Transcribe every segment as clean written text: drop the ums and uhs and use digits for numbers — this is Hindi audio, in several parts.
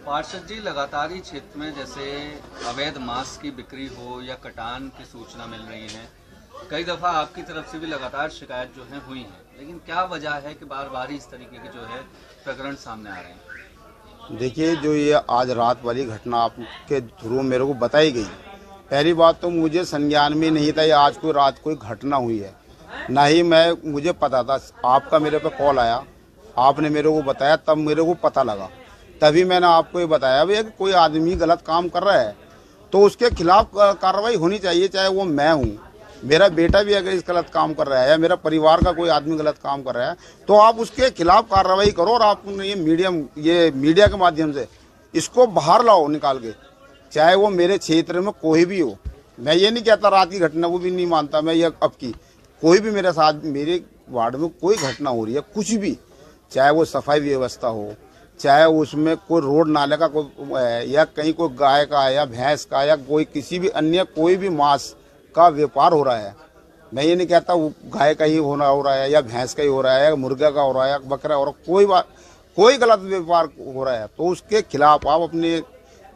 पार्षद जी, लगातार ही क्षेत्र में जैसे अवैध मांस की बिक्री हो या कटान की सूचना मिल रही है, कई दफ़ा आपकी तरफ से भी लगातार शिकायत जो है हुई है, लेकिन क्या वजह है कि बार बार इस तरीके के जो है प्रकरण सामने आ रहे हैं? देखिए, जो ये आज रात वाली घटना आपके थ्रू मेरे को बताई गई, पहली बात तो मुझे संज्ञान में नहीं था ये आज कोई रात कोई घटना हुई है, ना ही मुझे पता था। आपका मेरे पे कॉल आया, आपने मेरे को बताया, तब मेरे को पता लगा, तभी मैंने आपको ये बताया भैया कि कोई आदमी गलत काम कर रहा है तो उसके खिलाफ कार्रवाई होनी चाहिए, चाहे वो मैं हूँ, मेरा बेटा भी अगर इस गलत काम कर रहा है या मेरा परिवार का कोई आदमी गलत काम कर रहा है तो आप उसके खिलाफ कार्रवाई करो। और आप ये मीडिया के माध्यम से इसको बाहर लाओ निकाल के, चाहे वो मेरे क्षेत्र में कोई भी हो। मैं ये नहीं कहता रात की घटना को भी नहीं मानता मैं, ये अब की कोई भी मेरे साथ मेरे वार्ड में कोई घटना हो रही है, कुछ भी, चाहे वो सफाई व्यवस्था हो, चाहे उसमें कोई रोड नाले का कोई या कहीं कोई गाय का या भैंस का या कोई किसी भी अन्य कोई भी मांस का व्यापार हो रहा है, मैं ये नहीं कहता वो गाय का ही हो रहा है या भैंस का ही हो रहा है या मुर्गा का हो रहा है या बकरा हो रहा है, कोई गलत व्यापार हो रहा है तो उसके खिलाफ आप अपने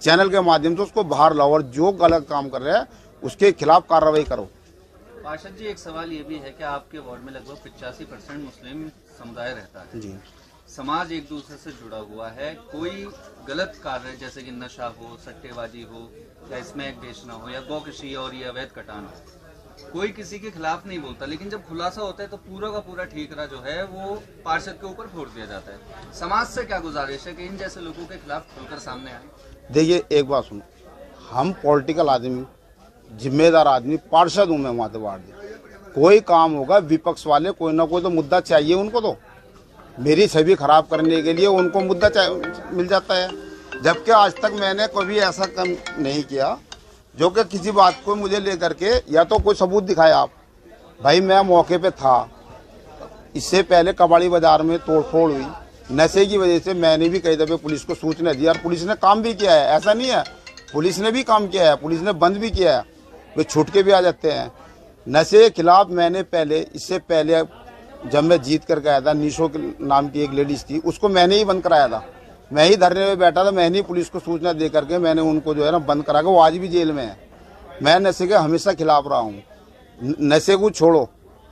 चैनल के माध्यम से उसको बाहर लाओ और जो गलत काम कर रहे हैं उसके खिलाफ कार्रवाई करो। पार्षद जी, एक सवाल ये भी है कि आपके वार्ड में लगभग 85% मुस्लिम समुदाय रहता है जी। समाज एक दूसरे से जुड़ा हुआ है, कोई गलत कार्य जैसे कि नशा हो, सट्टेबाजी हो या स्मैक बेचना हो या गौकशी और ये अवैध कटान हो, कोई किसी के खिलाफ नहीं बोलता, लेकिन जब खुलासा होता है तो पूरा का पूरा ठीकरा जो है वो पार्षद के ऊपर फोड़ दिया जाता है। समाज से क्या गुजारिश है कि इन जैसे लोगों के खिलाफ खुलकर सामने आए? देखिए, एक बात सुनो, हम पॉलिटिकल आदमी, जिम्मेदार आदमी, पार्षद हूँ मैं वहाँ वार्ड में, कोई काम होगा विपक्ष वाले कोई ना कोई तो मुद्दा चाहिए उनको, तो मेरी छवि खराब करने के लिए उनको मुद्दा मिल जाता है। जबकि आज तक मैंने कभी ऐसा काम नहीं किया जो कि किसी बात को मुझे लेकर के या तो कोई सबूत दिखाया आप, भाई मैं मौके पे था, इससे पहले कबाड़ी बाजार में तोड़फोड़ हुई, नशे की वजह से मैंने भी कई दफ़े पुलिस को सूचना दी और पुलिस ने काम भी किया है, ऐसा नहीं है, पुलिस ने भी काम किया है, पुलिस ने बंद भी किया है, वे छूट के भी आ जाते हैं। नशे के खिलाफ मैंने पहले, इससे पहले जब मैं जीत कर गया था, निशो के नाम की एक लेडीज थी, उसको मैंने ही बंद कराया था, मैं ही धरने में बैठा था, मैंने ही पुलिस को सूचना दे करके मैंने उनको जो है ना बंद करा के, वो आज भी जेल में है। मैं नशे के हमेशा खिलाफ रहा हूँ, नशे को छोड़ो,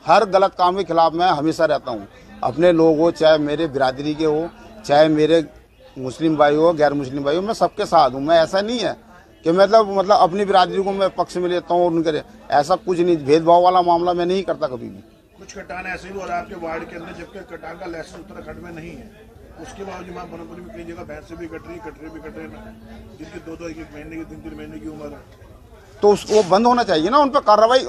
हर गलत काम के खिलाफ मैं हमेशा रहता हूँ। अपने लोग हो, चाहे मेरे बिरादरी के हो, चाहे मेरे मुस्लिम भाई हो, गैर मुस्लिम भाई हो, मैं सबके साथ हूँ। मैं ऐसा नहीं है कि मतलब अपनी बिरादरी को मैं पक्ष में लेता हूँ और उनके, ऐसा कुछ नहीं, भेदभाव वाला मामला मैं नहीं करता कभी भी। कुछ कटान ऐसे भी हो रहा है आपके वार्ड के अंदर, जबकि कटान का लाइसेंस उत्तराखंड में नहीं है, उसके बावजूद वहाँ बनपुरी में कई जगह भैंसें भी कट रही, कटरे भी कट रहे हैं, जिनकी 2-2 एक महीने की 3-3 महीने की उम्र है, तो उसको बंद होना चाहिए ना, उन पर कार्रवाई।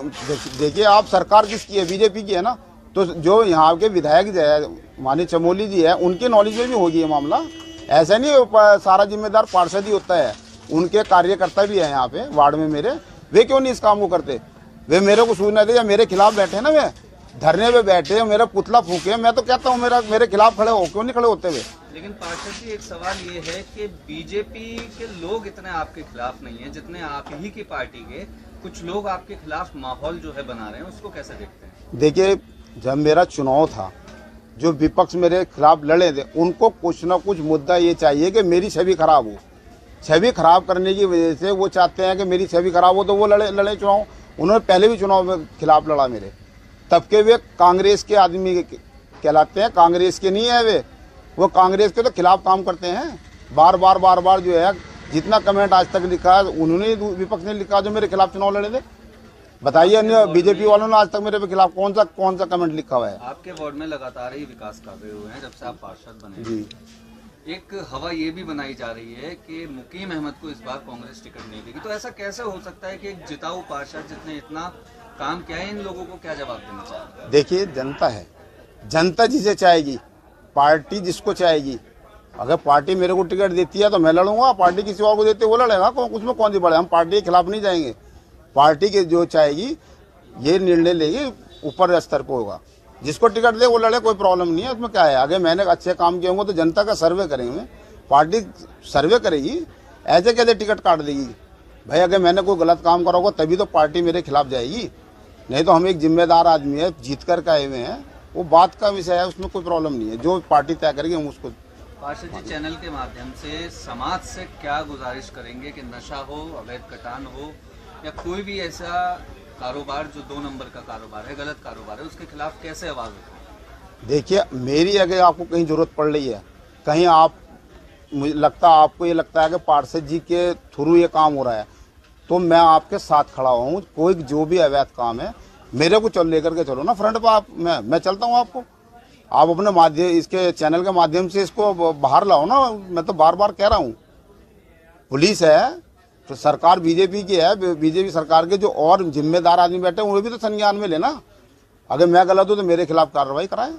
देखिए, आप सरकार किसकी है, बीजेपी की है ना, तो जो यहाँ के विधायक जो है माननीय चमोली जी है, उनके नॉलेज में भी होगी ये मामला। ऐसा नहीं सारा जिम्मेदार पार्षद ही होता है, उनके कार्यकर्ता भी है यहाँ पे वार्ड में मेरे, वे क्यों नहीं इस काम को करते? वे मेरे को सूचना दे या मेरे खिलाफ बैठे ना, वे धरने पे बैठे, मेरा पुतला फूके, मैं तो कहता हूँ मेरे खिलाफ खड़े हो, क्यों नहीं खड़े होते हुए? लेकिन पार्षद जी, एक सवाल ये है कि बीजेपी के लोग इतने आपके खिलाफ नहीं है जितने आप ही की पार्टी के कुछ लोग आपके खिलाफ माहौल जो है बना रहे हैं, उसको कैसे देखते हैं? देखिए, जब मेरा चुनाव था, जो विपक्ष मेरे खिलाफ लड़े थे, उनको कुछ ना कुछ मुद्दा ये चाहिए कि मेरी छवि खराब हो। छवि खराब करने की वजह से वो चाहते हैं कि मेरी छवि खराब हो, तो वो लड़े चुनाव। उन्होंने पहले भी चुनाव में खिलाफ लड़ा मेरे, तब के वे कांग्रेस के आदमी कहलाते हैं, कांग्रेस के नहीं है वो कांग्रेस के तो खिलाफ काम करते हैं। बार बार जो है, जितना कमेंट आज तक लिखा है उन्होंने, विपक्ष ने लिखा जो मेरे खिलाफ चुनाव लड़े थे। बताइए, अन्य बीजेपी वालों ने आज तक मेरे खिलाफ कौन सा कमेंट लिखा हुआ है? आपके वार्ड में लगातार ही विकास कर रहे हुए हैं जब से आप पार्षद बने जी। एक हवा ये भी बनाई जा रही है कि मुकीम अहमद को इस बार कांग्रेस टिकट नहीं देगी, तो ऐसा कैसे हो सकता है कि एक जिताऊ पार्षद जिसने इतना काम किया है, इन लोगों को क्या जवाब देना चाहिए? देखिए, जनता है, जनता जिसे चाहेगी, पार्टी जिसको चाहेगी। अगर पार्टी मेरे को टिकट देती है तो मैं लड़ूंगा, पार्टी किसी और को देती है वो लड़ेगा, उसमें कौन सी बड़े, हम पार्टी के खिलाफ नहीं जाएंगे। पार्टी के जो चाहेगी ये निर्णय लेगी, ऊपर स्तर पर होगा, जिसको टिकट दे वो लड़े, कोई प्रॉब्लम नहीं है उसमें। क्या है, आगे मैंने अच्छे काम किए होंगे तो जनता का सर्वे करेंगे, पार्टी सर्वे करेगी, ऐसे कैसे टिकट काट देगी? भाई, अगर मैंने कोई गलत काम करा होगा तभी तो पार्टी मेरे खिलाफ जाएगी, नहीं तो हम एक जिम्मेदार आदमी है, जीत कर आए हुए हैं, वो बात का विषय है, उसमें कोई प्रॉब्लम नहीं है। जो पार्टी तय करेगी हम उसको पार्षद जी, चैनल के माध्यम से समाज से क्या गुजारिश करेंगे कि नशा हो, अवैध कटान हो या कोई भी ऐसा कारोबार जो 2 नंबर का कारोबार है, गलत कारोबार है, उसके खिलाफ कैसे आवाज उठाएं? देखिए, मेरी अगर आपको कहीं जरूरत पड़ रही है, कहीं आप मुझे लगता आपको ये लगता है कि पार्षद जी के थ्रू ये काम हो रहा है, तो मैं आपके साथ खड़ा हूँ। कोई जो भी अवैध काम है मेरे को चल लेकर के चलो ना फ्रंट पर, आप मैं चलता हूँ। आपको आप अपने माध्यम इसके चैनल के माध्यम से इसको बाहर लाओ ना। मैं तो बार बार कह रहा हूँ, पुलिस है तो सरकार बीजेपी की है, बीजेपी सरकार के जो और जिम्मेदार आदमी बैठे हैं वो भी तो संज्ञान में लेना। अगर मैं गलत हूँ तो मेरे खिलाफ कार्रवाई कराएं।